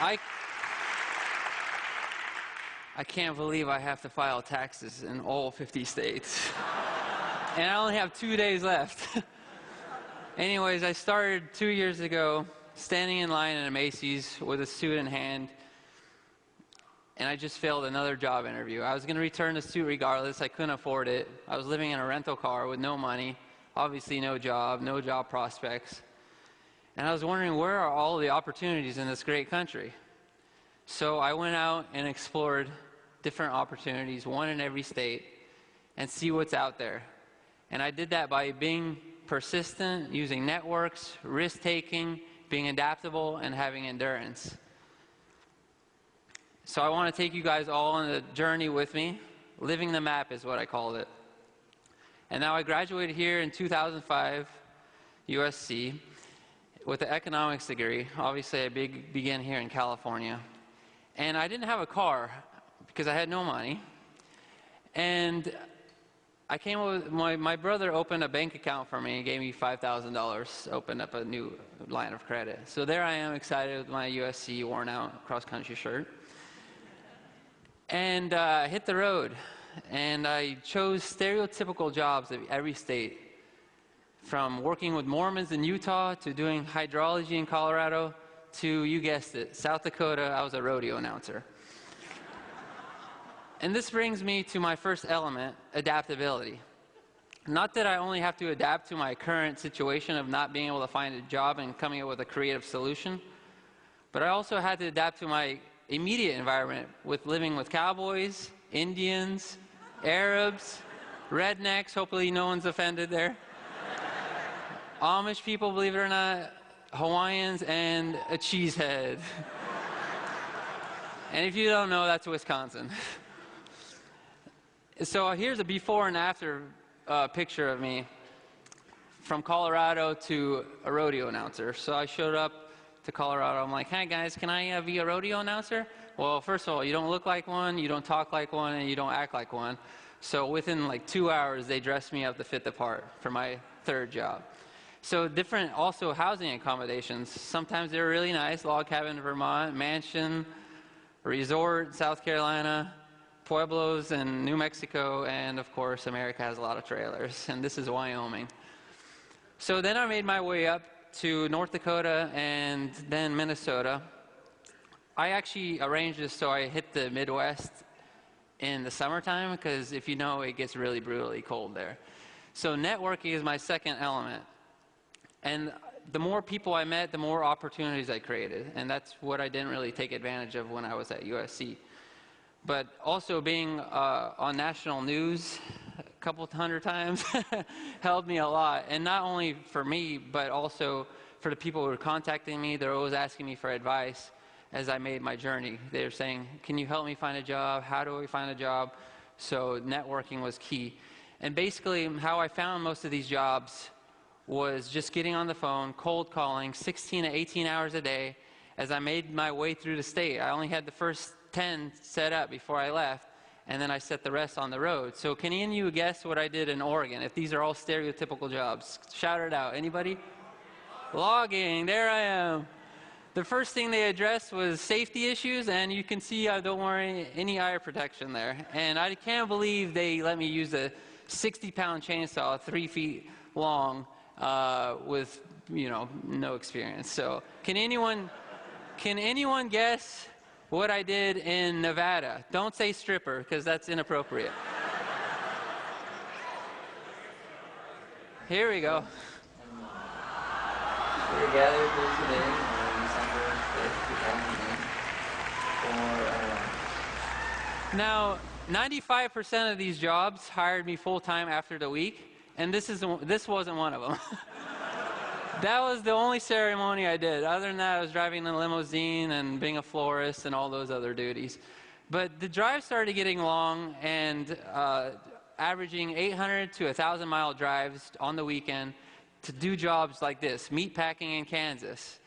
I can't believe I have to file taxes in all 50 states. And I only have 2 days left. Anyways, I started 2 years ago, standing in line at a Macy's with a suit in hand, and I just failed another job interview. I was going to return the suit regardless. I couldn't afford it. I was living in a rental car with no money, obviously no job prospects. And I was wondering, where are all the opportunities in this great country? So I went out and explored different opportunities, one in every state, and see what's out there. And I did that by being persistent, using networks, risk-taking, being adaptable, and having endurance. So I want to take you guys all on a journey with me. Living the map is what I called it. And now I graduated here in 2005, USC, with an economics degree. Obviously, I began here in California. And I didn't have a car because I had no money. And I came up with, my brother opened a bank account for me, gave me $5,000, opened up a new line of credit. So there I am, excited with my USC worn out cross-country shirt. And I hit the road, and I chose stereotypical jobs of every state, from working with Mormons in Utah to doing hydrology in Colorado to, you guessed it, South Dakota. I was a rodeo announcer. And this brings me to my first element, adaptability. Not that I only have to adapt to my current situation of not being able to find a job and coming up with a creative solution, but I also had to adapt to my immediate environment with living with cowboys, Indians, Arabs, rednecks, hopefully no one's offended there, Amish people, believe it or not, Hawaiians, and a cheesehead. And if you don't know, that's Wisconsin. So here's a before and after picture of me from Colorado to a rodeo announcer. So I showed up to Colorado. I'm like, hey guys, can I be a rodeo announcer? Well, first of all, you don't look like one, you don't talk like one, and you don't act like one. So within like 2 hours, they dressed me up to fit the part for my third job. So different also housing accommodations. Sometimes they're really nice, log cabin in Vermont, mansion, resort, South Carolina, pueblos in New Mexico, and of course, America has a lot of trailers, and this is Wyoming. So then I made my way up to North Dakota and then Minnesota. I actually arranged this so I hit the Midwest in the summertime, because if you know, it gets really brutally cold there. So networking is my second element. And the more people I met, the more opportunities I created, and that's what I didn't really take advantage of when I was at USC. But also being on national news a couple hundred times helped me a lot. And not only for me, but also for the people who were contacting me. They're always asking me for advice as I made my journey. They're saying, can you help me find a job? How do we find a job? So networking was key. And basically how I found most of these jobs was just getting on the phone, cold calling, 16 to 18 hours a day as I made my way through the state. I only had the first 10 set up before I left, and then I set the rest on the road. So can any of you guess what I did in Oregon, if these are all stereotypical jobs? Shout it out. Anybody? Logging. There I am. The first thing they addressed was safety issues, and you can see, don't worry, any eye protection there. And I can't believe they let me use a 60-pound chainsaw, 3 feet long, with, you know, no experience. So can anyone guess what I did in Nevada? Don't say stripper, because that's inappropriate. Here we go. We're gathered here today on December 5th, 2008. Now, 95% of these jobs hired me full-time after the week, and this wasn't one of them. That was the only ceremony I did. Other than that, I was driving a limousine and being a florist and all those other duties. But the drive started getting long, and averaging 800 to 1,000-mile drives on the weekend to do jobs like this, meat packing in Kansas.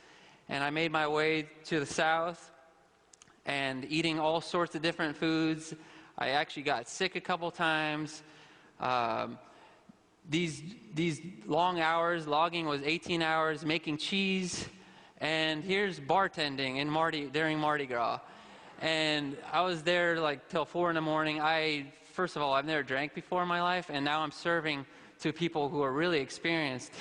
And I made my way to the south and eating all sorts of different foods. I actually got sick a couple times. These long hours, logging was 18 hours, making cheese And here's bartending in during Mardi Gras. And I was there like till 4 in the morning. First of all, I've never drank before in my life, and now I'm serving to people who are really experienced.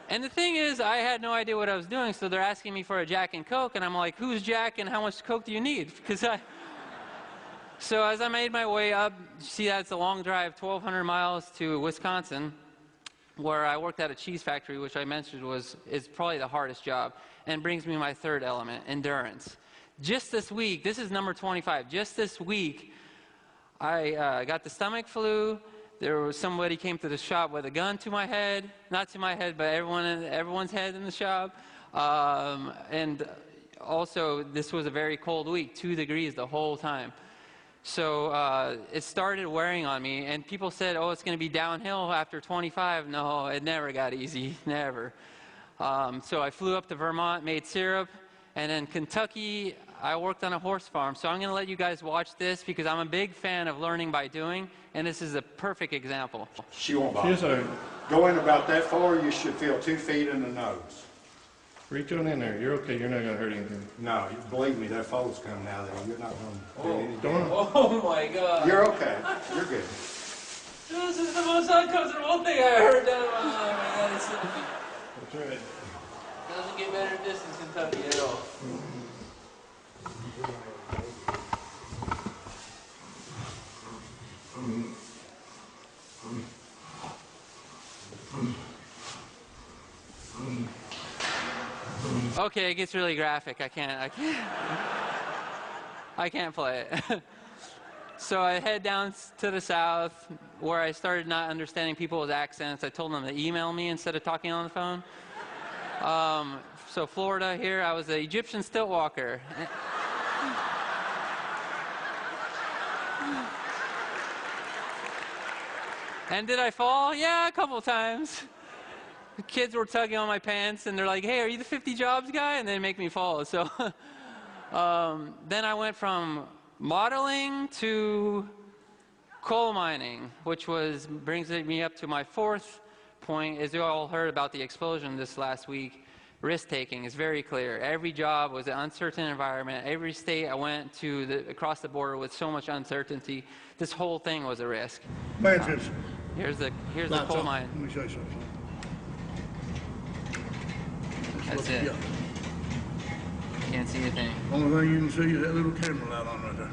And the thing is, I had no idea what I was doing, so they're asking me for a Jack and Coke, and I'm like, who's Jack and how much Coke do you need? So as I made my way up, you see that's a long drive, 1,200 miles to Wisconsin, where I worked at a cheese factory, which I mentioned is probably the hardest job, and brings me my third element, endurance. Just this week, this is number 25, just this week, I got the stomach flu. There was somebody came to the shop with a gun to my head, not to my head, but everyone's head in the shop. And also, this was a very cold week, 2 degrees the whole time. So it started wearing on me, and people said, oh, it's going to be downhill after 25. No, it never got easy, never. So I flew up to Vermont, made syrup, and in Kentucky, I worked on a horse farm. So I'm going to let you guys watch this because I'm a big fan of learning by doing, and this is a perfect example. She won't bother. Going about that far, you should feel 2 feet in the nose. Reach on in there. You're okay. You're not going to hurt anything. No, believe me, that fold's coming out of there. You're not going to do anything. Oh my God. You're okay. You're good. This is the most uncomfortable thing I heard down in my life. That's right. Doesn't get better distance Kentucky at all. Okay, it gets really graphic. I can't play it. So I head down to the south where I started not understanding people's accents. I told them to email me instead of talking on the phone. So Florida here, I was an Egyptian stilt walker. And did I fall? Yeah, a couple times. The kids were tugging on my pants, and they're like, hey, are you the 50 jobs guy? And they make me fall. So then I went from modeling to coal mining, which brings me up to my 4th point. As you all heard about the explosion this last week, risk-taking is very clear. Every job was an uncertain environment. Every state I went to across the border with so much uncertainty, this whole thing was a risk. Here's the coal mine. Let me show you something. That's it. Can't see a thing. Only thing you can see is that little camera light on right there.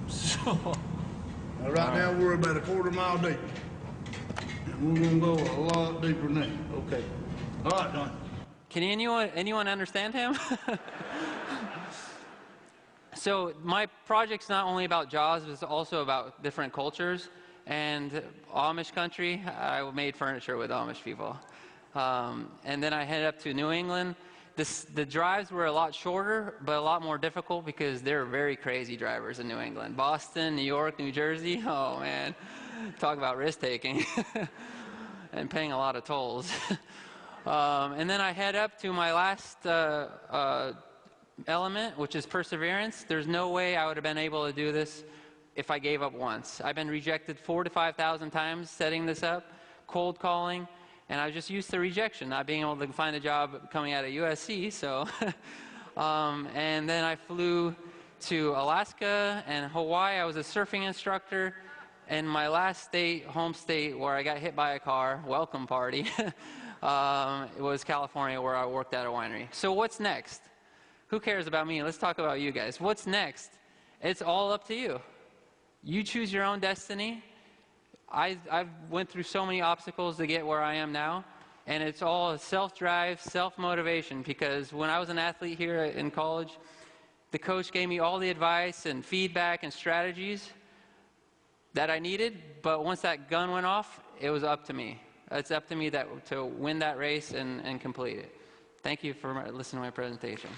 So, Now, right now, we're about a 1/4 mile deep. And we're going to go a lot deeper than that. Okay. All right, Don. can anyone understand him? So my project's not only about jobs, it's also about different cultures. And Amish country, I made furniture with Amish people. And then I headed up to New England. The drives were a lot shorter, but a lot more difficult because they're very crazy drivers in New England. Boston, New York, New Jersey, oh man, talk about risk-taking and paying a lot of tolls. And then I head up to my last element, which is perseverance. There's no way I would have been able to do this if I gave up once. I've been rejected 4,000 to 5,000 times setting this up, cold calling, and I was just used to rejection, not being able to find a job coming out of USC. So, and then I flew to Alaska and Hawaii. I was a surfing instructor. And my last state, home state, where I got hit by a car, welcome party, it was California, where I worked at a winery. So what's next? Who cares about me? Let's talk about you guys. What's next? It's all up to you. You choose your own destiny. I've went through so many obstacles to get where I am now, and it's all self-drive, self-motivation, because when I was an athlete here in college, the coach gave me all the advice and feedback and strategies that I needed, but once that gun went off, it was up to me. It's up to me to win that race and complete it. Thank you for listening to my presentation.